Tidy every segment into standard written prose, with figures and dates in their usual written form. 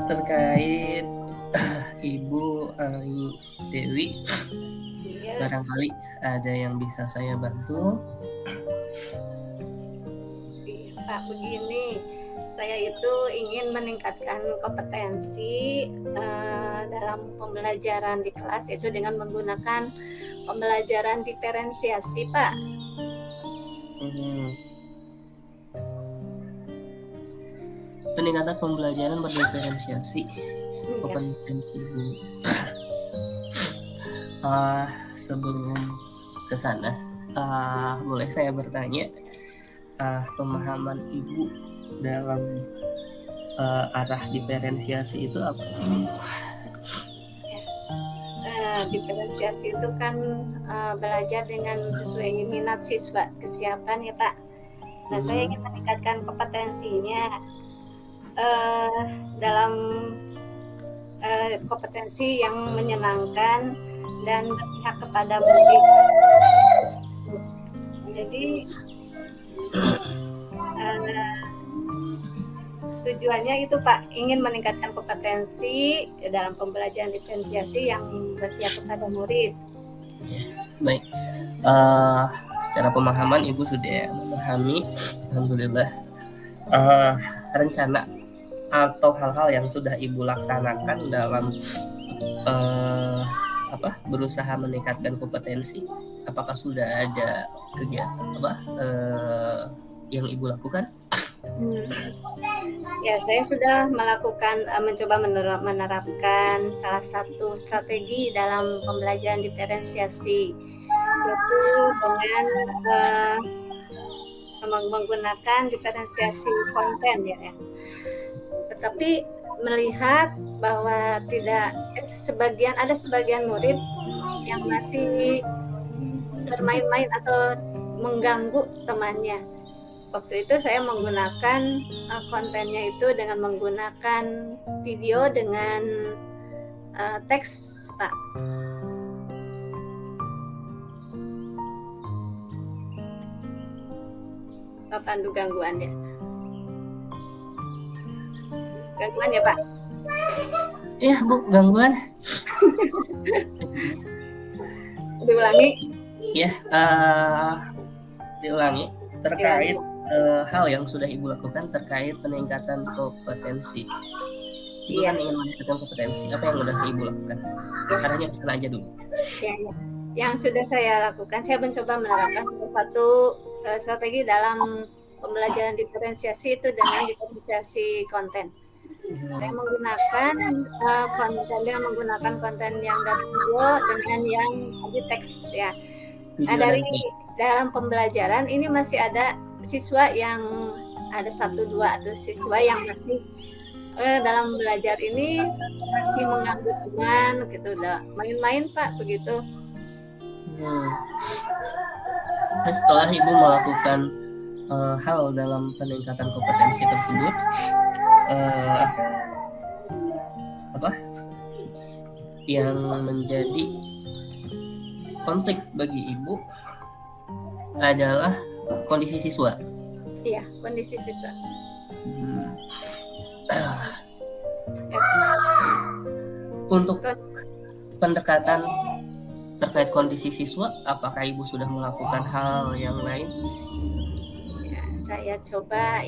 Terkait Ibu Ayu Dewi, Iya, barangkali ada yang bisa saya bantu. iya, Pak, begini, saya itu ingin meningkatkan kompetensi dalam pembelajaran di kelas itu dengan menggunakan pembelajaran diferensiasi, Pak. Peningkatan pembelajaran berdiferensiasi Iya. kompetensi Ibu. Sebelum ke sana, boleh saya bertanya, pemahaman Ibu dalam arah diferensiasi itu apa sih? Diferensiasi itu kan belajar dengan sesuai minat siswa, kesiapan ya Pak. Nah, saya ingin meningkatkan kompetensinya dalam kompetensi yang menyenangkan dan berpihak kepada murid. Jadi tujuannya itu Pak, ingin meningkatkan kompetensi dalam pembelajaran diferensiasi yang berpihak kepada murid. Baik, secara pemahaman Ibu sudah memahami, alhamdulillah. Rencana atau hal-hal yang sudah Ibu laksanakan dalam berusaha meningkatkan kompetensi, apakah sudah ada kegiatan yang Ibu lakukan? Ya, saya sudah melakukan mencoba menerapkan salah satu strategi dalam pembelajaran diferensiasi, yaitu dengan menggunakan diferensiasi konten ya. Tetapi melihat bahwa ada sebagian murid yang masih bermain-main atau mengganggu temannya. Waktu itu saya menggunakan kontennya itu dengan menggunakan video dengan teks, Pak. Pak Pandu, gangguan ya? Gangguan ya Pak? Iya Bu, gangguan. Diulangi? Ya, diulangi terkait hal yang sudah Ibu lakukan terkait peningkatan kompetensi. Ibu kan ingin meningkatkan kompetensi. Apa yang sudah Ibu lakukan? Caranya kesana aja dulu. Ya. Yang sudah saya lakukan, saya mencoba menerapkan satu strategi dalam pembelajaran diferensiasi itu dengan diferensiasi konten. Saya menggunakan konten yang dari video dengan yang di teks ya. Nah, dari dalam pembelajaran ini masih ada siswa yang ada 1-2 siswa yang masih dalam belajar ini masih mengganggu teman gitu, main-main Pak begitu. Setelah Ibu melakukan hal dalam peningkatan kompetensi tersebut, yang menjadi konflik bagi Ibu adalah kondisi siswa. Iya, kondisi siswa. Untuk pendekatan terkait kondisi siswa, apakah Ibu sudah melakukan hal yang lain? Ya, saya coba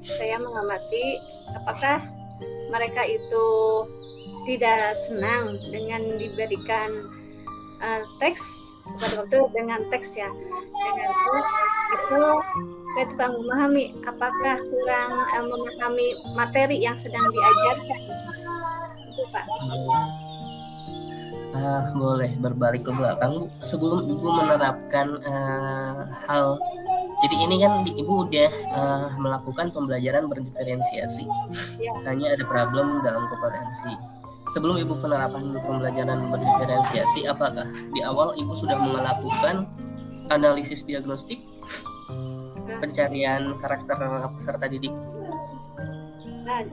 saya mengamati apakah mereka itu tidak senang dengan diberikan teks pada waktu dengan teks ya. Dengan teks itu saya tukang memahami apakah kurang memahami materi yang sedang diajarkan. Itu Pak. Boleh berbalik ke belakang sebelum Ibu menerapkan hal Jadi ini kan Ibu udah melakukan pembelajaran berdiferensiasi. Ya. Hanya ada problem dalam kompetensi. Sebelum Ibu penerapan pembelajaran berdiferensiasi, apakah di awal Ibu sudah melakukan analisis diagnostik, pencarian karakter peserta didik? Nah,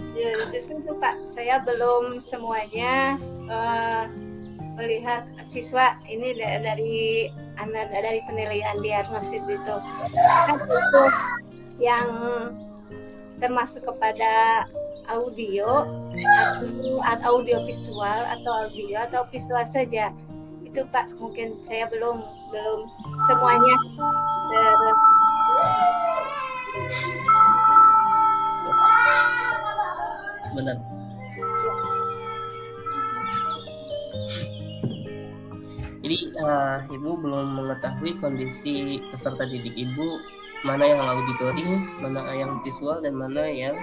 justru itu Pak, saya belum semuanya melihat siswa ini dari penilaian diagnosis itu. Kan itu yang termasuk kepada audio atau audio visual atau visual saja. Itu Pak, mungkin saya belum semuanya Sebentar. Jadi Ibu belum mengetahui kondisi peserta didik Ibu, mana yang auditory, mana yang visual, dan mana yang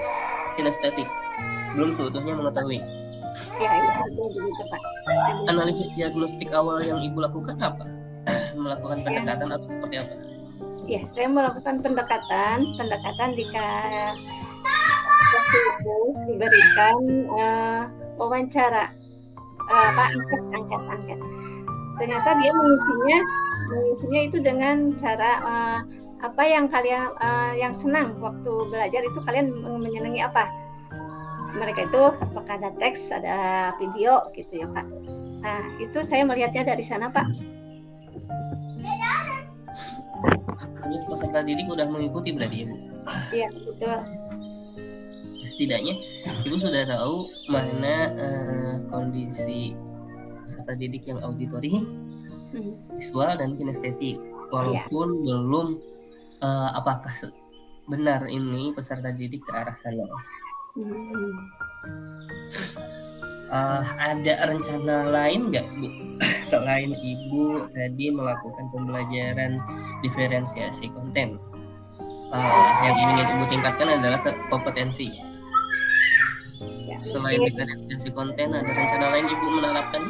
kinestetik. Belum seutuhnya mengetahui. Ya, begitu Pak. Analisis diagnostik awal yang Ibu lakukan apa? Melakukan pendekatan atau seperti apa? Ya, saya melakukan pendekatan waktu itu diberikan wawancara, angkat. Ternyata dia mengisinya itu dengan cara apa yang kalian yang senang waktu belajar itu, kalian menyenangi apa? Mereka itu apakah ada teks, ada video gitu ya Pak. Nah, itu saya melihatnya dari sana Pak. Ini peserta didik udah mengikuti berarti Ibu? Iya, betul. Setidaknya Ibu sudah tahu mana kondisi peserta didik yang auditory, visual, dan kinestetik. Walaupun belum apakah benar ini peserta didik ke arah sana. Ada rencana lain nggak Bu selain Ibu tadi melakukan pembelajaran diferensiasi konten? Yang ingin Ibu tingkatkan adalah kompetensi. Selain diferensiasi konten, ada rencana lain Ibu menerapkan?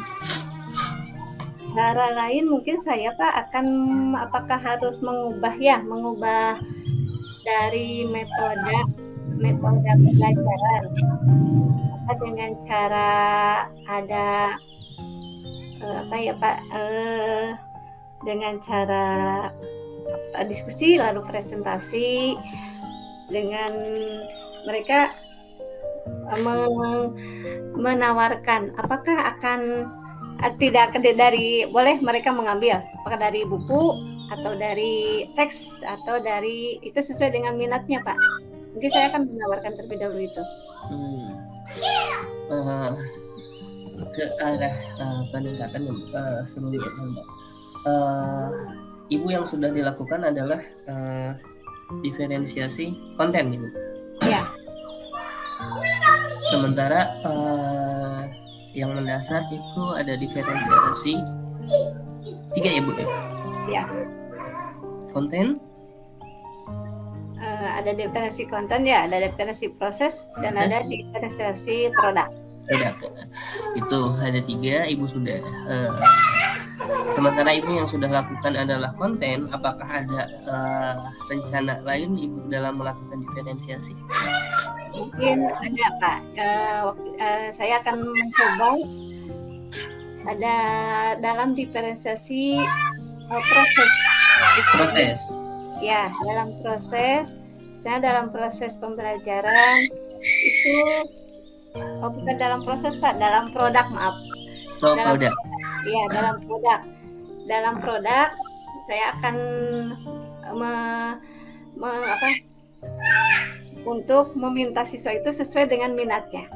Cara lain mungkin saya Pak akan apakah harus mengubah dari metode pembelajaran dengan cara ada dengan cara diskusi lalu presentasi dengan mereka menawarkan apakah akan tidak dari boleh mereka mengambil apakah dari buku atau dari teks atau dari itu sesuai dengan minatnya Pak. Mungkin saya akan menawarkan terlebih dahulu itu. Ke arah peningkatan sebelumnya Mbak. Ibu yang sudah dilakukan adalah diferensiasi konten Ibu. Ya. Sementara yang mendasar itu ada diferensiasi 3 ya Bu ya? Ya. Konten? Ada diferensiasi konten ya, ada diferensiasi proses dan ada diferensiasi produk. Itu ada 3 Ibu sudah. Sementara Ibu yang sudah lakukan adalah konten, apakah ada rencana lain Ibu dalam melakukan diferensiasi? Mungkin ada Pak. Saya akan mencoba ada dalam diferensiasi proses. Ya, dalam proses. Misalnya dalam proses pembelajaran itu bukan dalam proses Pak, dalam produk maaf. Produk. Iya, dalam produk saya akan untuk meminta siswa itu sesuai dengan minatnya.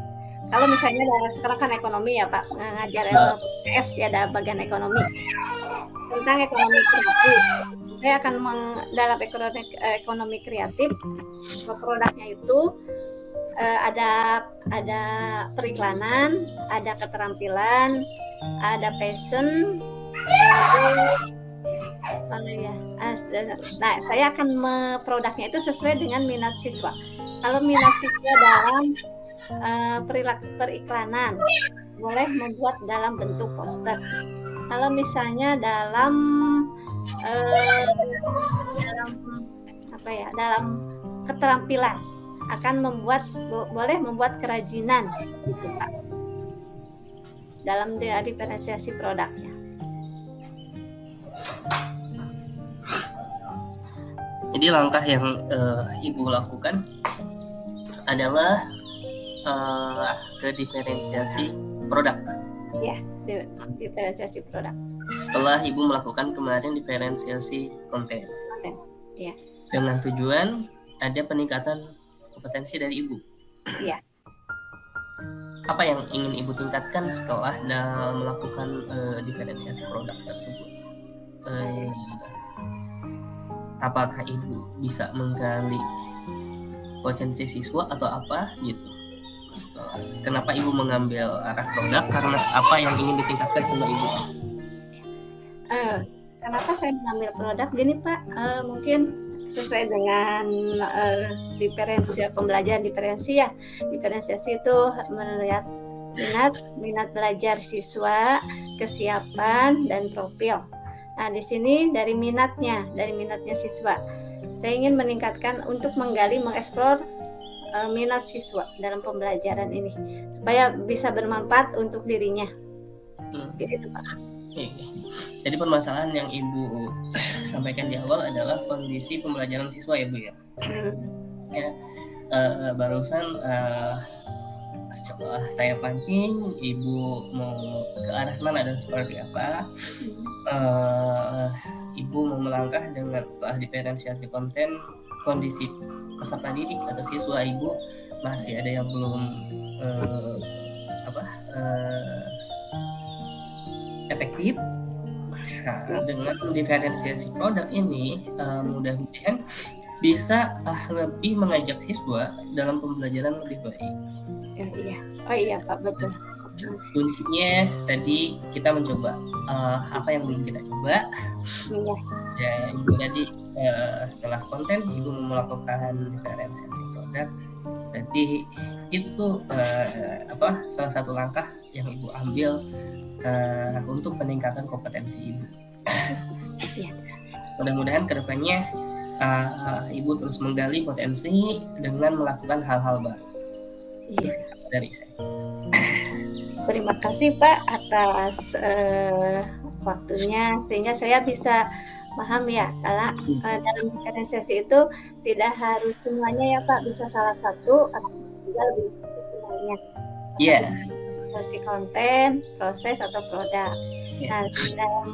Kalau misalnya sekarang kan ekonomi ya Pak, ngajar LPS ya, ada bagian ekonomi tentang ekonomi kreatif. Saya akan dalam ekonomi kreatif produknya itu ada periklanan, ada keterampilan, ada passion, nah saya akan produknya itu sesuai dengan minat siswa. Kalau minat siswa dalam periklanan, boleh membuat dalam bentuk poster. Kalau misalnya dalam dalam keterampilan akan boleh membuat kerajinan gitu Pak dalam diferensiasi produknya. Jadi langkah yang Ibu lakukan adalah ke diferensiasi produk. Ya, diferensiasi produk. Setelah Ibu melakukan kemarin diferensiasi konten. Ya. Dengan tujuan ada peningkatan kompetensi dari Ibu. Iya. Apa yang ingin Ibu tingkatkan setelah melakukan diferensiasi produk tersebut? Apakah Ibu bisa menggali potensi siswa atau apa gitu? Kenapa Ibu mengambil arah produk? Karena apa yang ingin ditingkatkan sama Ibu? Kenapa saya mengambil produk? Gini Pak, mungkin sesuai dengan pembelajaran diferensiasi itu melihat minat belajar siswa, kesiapan dan profil. Nah, di sini dari minatnya siswa. Saya ingin meningkatkan untuk mengeksplor minat siswa dalam pembelajaran ini supaya bisa bermanfaat untuk dirinya. Gitu, Pak. Jadi permasalahan yang Ibu sampaikan di awal adalah kondisi pembelajaran siswa ya Bu ya. Barusan setelah saya pancing, Ibu mau ke arah mana dan seperti apa? Ibu mau melangkah dengan setelah diferensiasi konten, kondisi peserta didik atau siswa Ibu masih ada yang belum efektif. Nah, dengan diferensiasi produk ini mudah-mudahan bisa lebih mengajak siswa dalam pembelajaran lebih baik. Iya Pak, betul. Kuncinya tadi kita mencoba apa yang belum kita coba. Ya, Ibu tadi setelah konten Ibu melakukan diferensiasi produk. Berarti itu salah satu langkah yang Ibu ambil untuk peningkatan kompetensi Ibu. Mudah-mudahan kedepannya Ibu terus menggali potensi dengan melakukan hal-hal baru. Dari saya. Terima kasih Pak atas waktunya sehingga saya bisa paham ya kalau dalam diferensiasi itu tidak harus semuanya ya Pak, bisa salah satu atau juga lebih semuanya. Iya. Diferensiasi konten, proses atau produk. Nah, dalam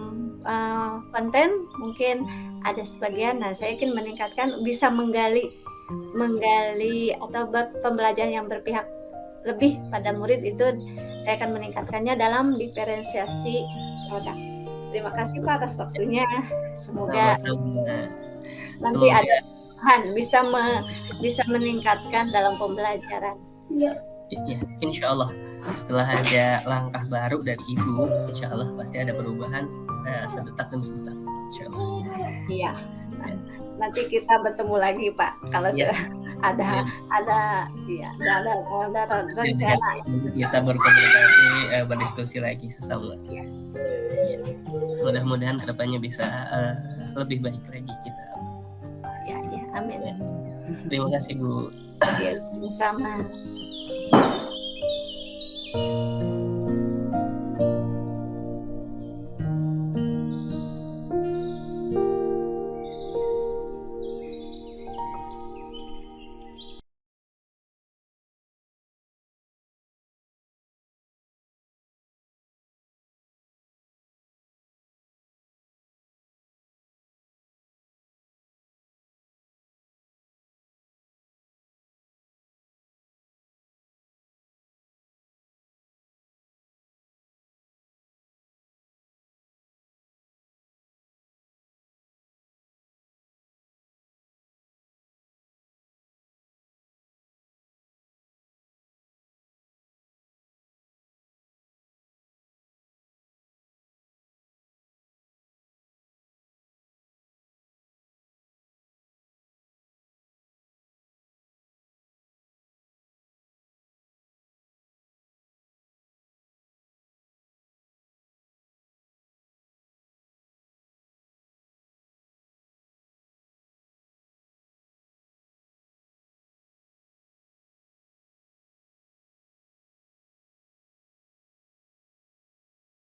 konten mungkin ada sebagian. Nah, saya ingin meningkatkan bisa menggali atau pembelajaran yang berpihak lebih pada murid itu saya akan meningkatkannya dalam diferensiasi produk. Terima kasih Pak atas waktunya. Semoga nanti ada bisa meningkatkan dalam pembelajaran. Ya, insya Allah setelah ada langkah baru dari Ibu, insya Allah pasti ada perubahan sedetak demi sedetak. Insya Allah. Iya. Nanti kita bertemu lagi Pak kalau sudah ada rencana. Kita berkomunikasi, berdiskusi lagi sesama. Mudah-mudahan kedepannya bisa lebih baik lagi kita. Ya, amin. Terima kasih Bu. Ya, sama.